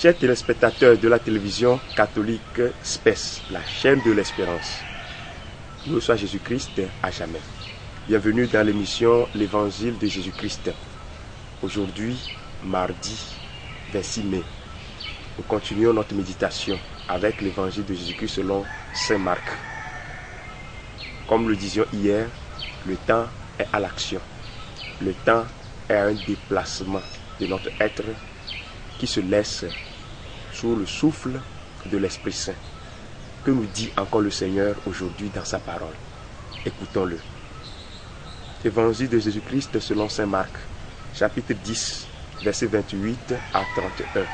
Chers téléspectateurs de la télévision catholique SPES, la chaîne de l'espérance, nous soit Jésus-Christ à jamais. Bienvenue dans l'émission L'Évangile de Jésus-Christ. Aujourd'hui, mardi 26 mai, nous continuons notre méditation avec l'Évangile de Jésus-Christ selon Saint Marc. Comme le disions hier, le temps est à l'action. Le temps est un déplacement de notre être qui se laisse sous le souffle de l'Esprit Saint. Que nous dit encore le Seigneur aujourd'hui dans sa parole? Écoutons-le. Évangile de Jésus-Christ selon Saint Marc, chapitre 10, versets 28 à 31.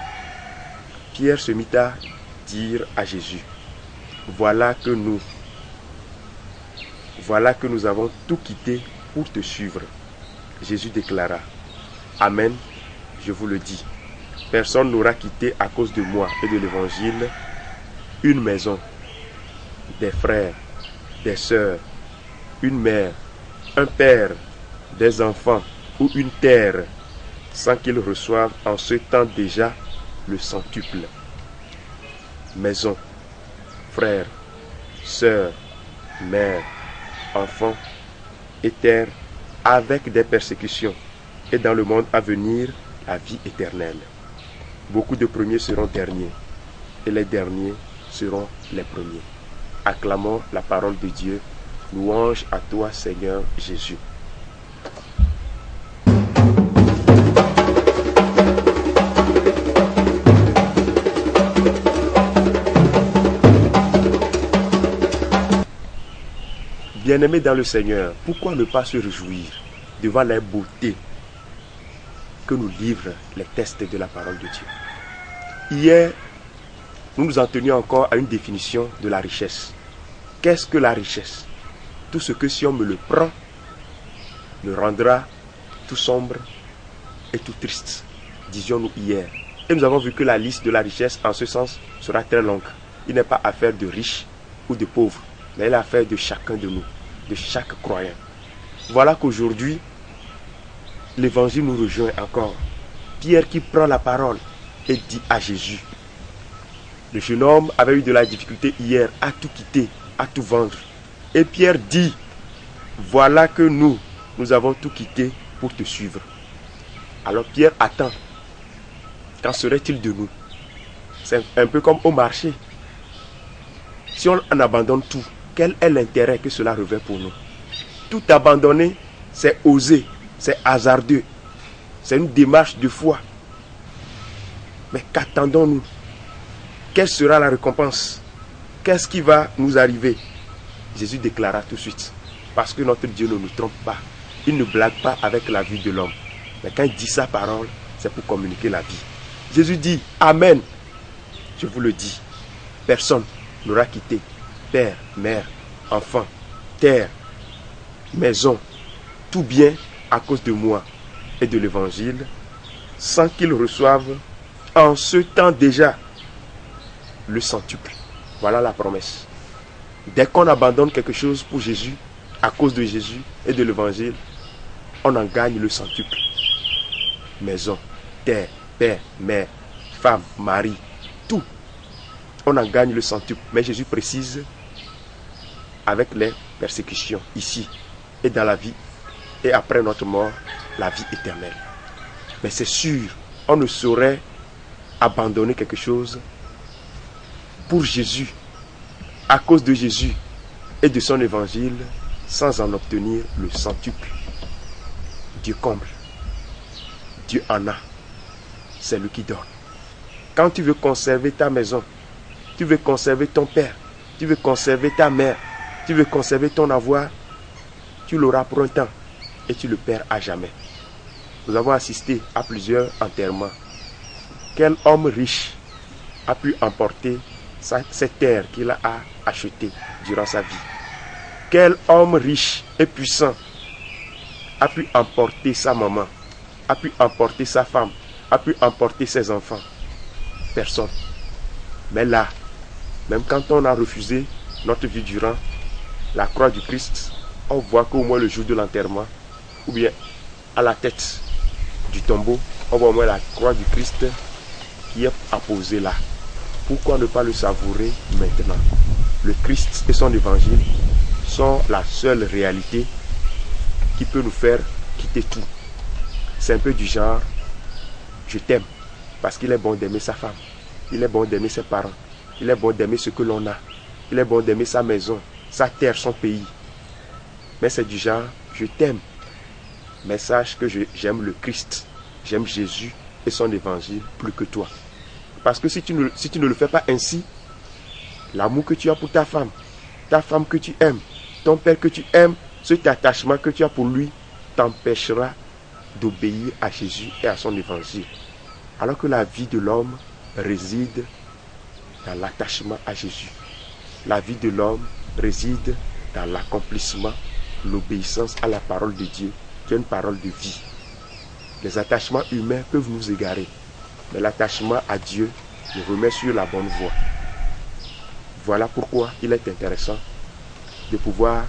Pierre se mit à dire à Jésus, voilà que nous avons tout quitté pour te suivre. Jésus déclara, Amen, je vous le dis. Personne n'aura quitté à cause de moi et de l'Évangile une maison, des frères, des sœurs, une mère, un père, des enfants ou une terre, sans qu'ils reçoivent en ce temps déjà le centuple. Maison, frères, sœurs, mère, enfants et terre, avec des persécutions, et dans le monde à venir, la vie éternelle. Beaucoup de premiers seront derniers, et les derniers seront les premiers. Acclamons la parole de Dieu. Louange à toi, Seigneur Jésus. Bien-aimés dans le Seigneur, pourquoi ne pas se réjouir devant les beautés que nous livrent les textes de la parole de Dieu? Hier, nous nous en tenions encore à une définition de la richesse. Qu'est-ce que la richesse? Tout ce que si on me le prend, me rendra tout sombre et tout triste, disions-nous hier. Et nous avons vu que la liste de la richesse, en ce sens, sera très longue. Il n'est pas affaire de riches ou de pauvres, mais il est affaire de chacun de nous, de chaque croyant. Voilà qu'aujourd'hui, l'Évangile nous rejoint encore. Pierre qui prend la parole et dit à Jésus. Le jeune homme avait eu de la difficulté hier à tout quitter, à tout vendre. Et Pierre dit, voilà que nous avons tout quitté pour te suivre. Alors Pierre attend. Qu'en serait-il de nous? C'est un peu comme au marché. Si on en abandonne tout, quel est l'intérêt que cela revêt pour nous? Tout abandonner, c'est oser, c'est hasardeux, c'est une démarche de foi. Mais qu'attendons-nous? Quelle sera la récompense? Qu'est-ce qui va nous arriver? Jésus déclara tout de suite, parce que notre Dieu ne nous trompe pas. Il ne blague pas avec la vie de l'homme. Mais quand il dit sa parole, c'est pour communiquer la vie. Jésus dit, Amen, je vous le dis, personne n'aura quitté père, mère, enfant, terre, maison, tout bien à cause de moi et de l'Évangile, sans qu'ils reçoivent en ce temps déjà le centuple. Voilà la promesse. Dès qu'on abandonne quelque chose pour Jésus, à cause de Jésus et de l'Évangile, on en gagne le centuple. Maison, terre, père, mère, femme, mari, tout. On en gagne le centuple. Mais Jésus précise avec les persécutions ici et dans la vie et après notre mort, la vie éternelle. Mais c'est sûr, on ne saurait abandonner quelque chose pour Jésus, à cause de Jésus et de son évangile, sans en obtenir le centuple. Dieu comble, Dieu en a, c'est lui qui donne. Quand tu veux conserver ta maison, tu veux conserver ton père, tu veux conserver ta mère, tu veux conserver ton avoir, tu l'auras pour un temps et tu le perds à jamais. Nous avons assisté à plusieurs enterrements. Quel homme riche a pu emporter cette terre qu'il a achetée durant sa vie? Quel homme riche et puissant a pu emporter sa maman, a pu emporter sa femme, a pu emporter ses enfants? Personne. Mais là, même quand on a refusé notre vie durant la croix du Christ, on voit qu'au moins le jour de l'enterrement, ou bien à la tête du tombeau, on voit au moins la croix du Christ qui est apposé là. Pourquoi ne pas le savourer maintenant? Le Christ et son évangile sont la seule réalité qui peut nous faire quitter tout. C'est un peu du genre, je t'aime parce qu'il est bon d'aimer sa femme, il est bon d'aimer ses parents, il est bon d'aimer ce que l'on a, il est bon d'aimer sa maison, sa terre, son pays. Mais c'est du genre, je t'aime, mais sache que j'aime le Christ, j'aime Jésus et son évangile plus que toi. Parce que si tu ne le fais pas ainsi, l'amour que tu as pour ta femme que tu aimes, ton père que tu aimes, cet attachement que tu as pour lui t'empêchera d'obéir à Jésus et à son évangile. Alors que la vie de l'homme réside dans l'attachement à Jésus. La vie de l'homme réside dans l'accomplissement, l'obéissance à la parole de Dieu, qui est une parole de vie. Les attachements humains peuvent nous égarer, mais l'attachement à Dieu nous remet sur la bonne voie. Voilà pourquoi il est intéressant de pouvoir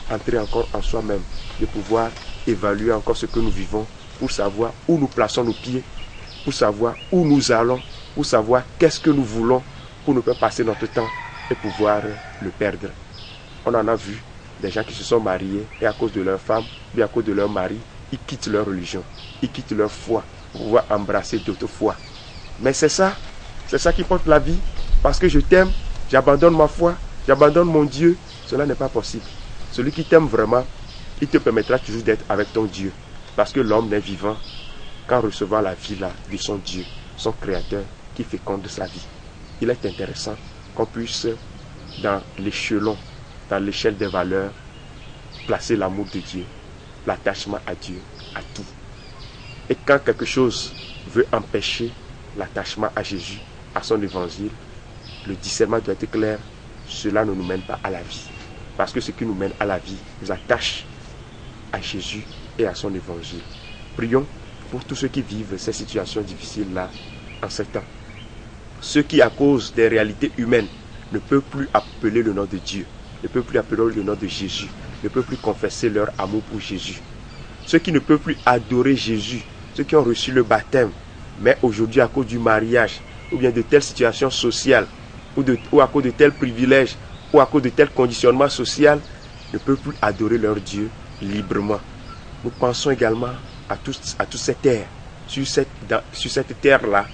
entrer encore en soi-même, de pouvoir évaluer encore ce que nous vivons, pour savoir où nous plaçons nos pieds, pour savoir où nous allons, pour savoir qu'est-ce que nous voulons, pour ne pas passer notre temps et pouvoir le perdre. On en a vu des gens qui se sont mariés et à cause de leur femme, ou à cause de leur mari, ils quittent leur religion, ils quittent leur foi pour pouvoir embrasser d'autres foi. Mais c'est ça qui porte la vie. Parce que je t'aime, j'abandonne ma foi, j'abandonne mon Dieu. Cela n'est pas possible. Celui qui t'aime vraiment, il te permettra toujours d'être avec ton Dieu. Parce que l'homme n'est vivant qu'en recevant la vie là de son Dieu, son Créateur qui féconde sa vie. Il est intéressant qu'on puisse, dans l'échelon, dans l'échelle des valeurs, placer l'amour de Dieu, l'attachement à Dieu, à tout. Et quand quelque chose veut empêcher l'attachement à Jésus, à son évangile, le discernement doit être clair. Cela ne nous mène pas à la vie. Parce que ce qui nous mène à la vie nous attache à Jésus et à son évangile. Prions pour tous ceux qui vivent ces situations difficiles-là en ces temps. Ceux qui, à cause des réalités humaines, ne peuvent plus appeler le nom de Dieu, ne peuvent plus appeler le nom de Jésus, ne peuvent plus confesser leur amour pour Jésus. Ceux qui ne peuvent plus adorer Jésus, ceux qui ont reçu le baptême, mais aujourd'hui à cause du mariage, ou bien de telles situations sociales, ou à cause de tels privilèges, ou à cause de tels conditionnements sociaux, ne peuvent plus adorer leur Dieu librement. Nous pensons également à toutes ces terres, sur cette terre-là,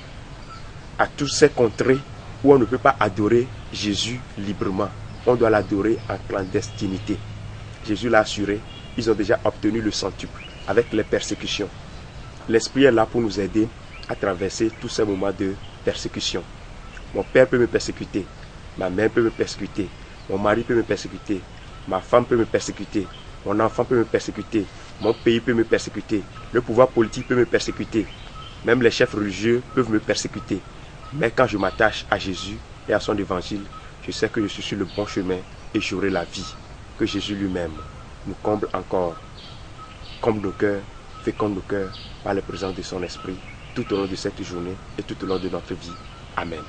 à toutes ces contrées où on ne peut pas adorer Jésus librement. On doit l'adorer en clandestinité. Jésus l'a assuré, ils ont déjà obtenu le centuple avec les persécutions. L'Esprit est là pour nous aider à traverser tous ces moments de persécution. Mon père peut me persécuter, ma mère peut me persécuter, mon mari peut me persécuter, ma femme peut me persécuter, mon enfant peut me persécuter, mon pays peut me persécuter, le pouvoir politique peut me persécuter, même les chefs religieux peuvent me persécuter. Mais quand je m'attache à Jésus et à son évangile, je sais que je suis sur le bon chemin et j'aurai la vie. Que Jésus lui-même nous comble encore, comble nos cœurs, féconde nos cœurs par la présence de son esprit tout au long de cette journée et tout au long de notre vie. Amen.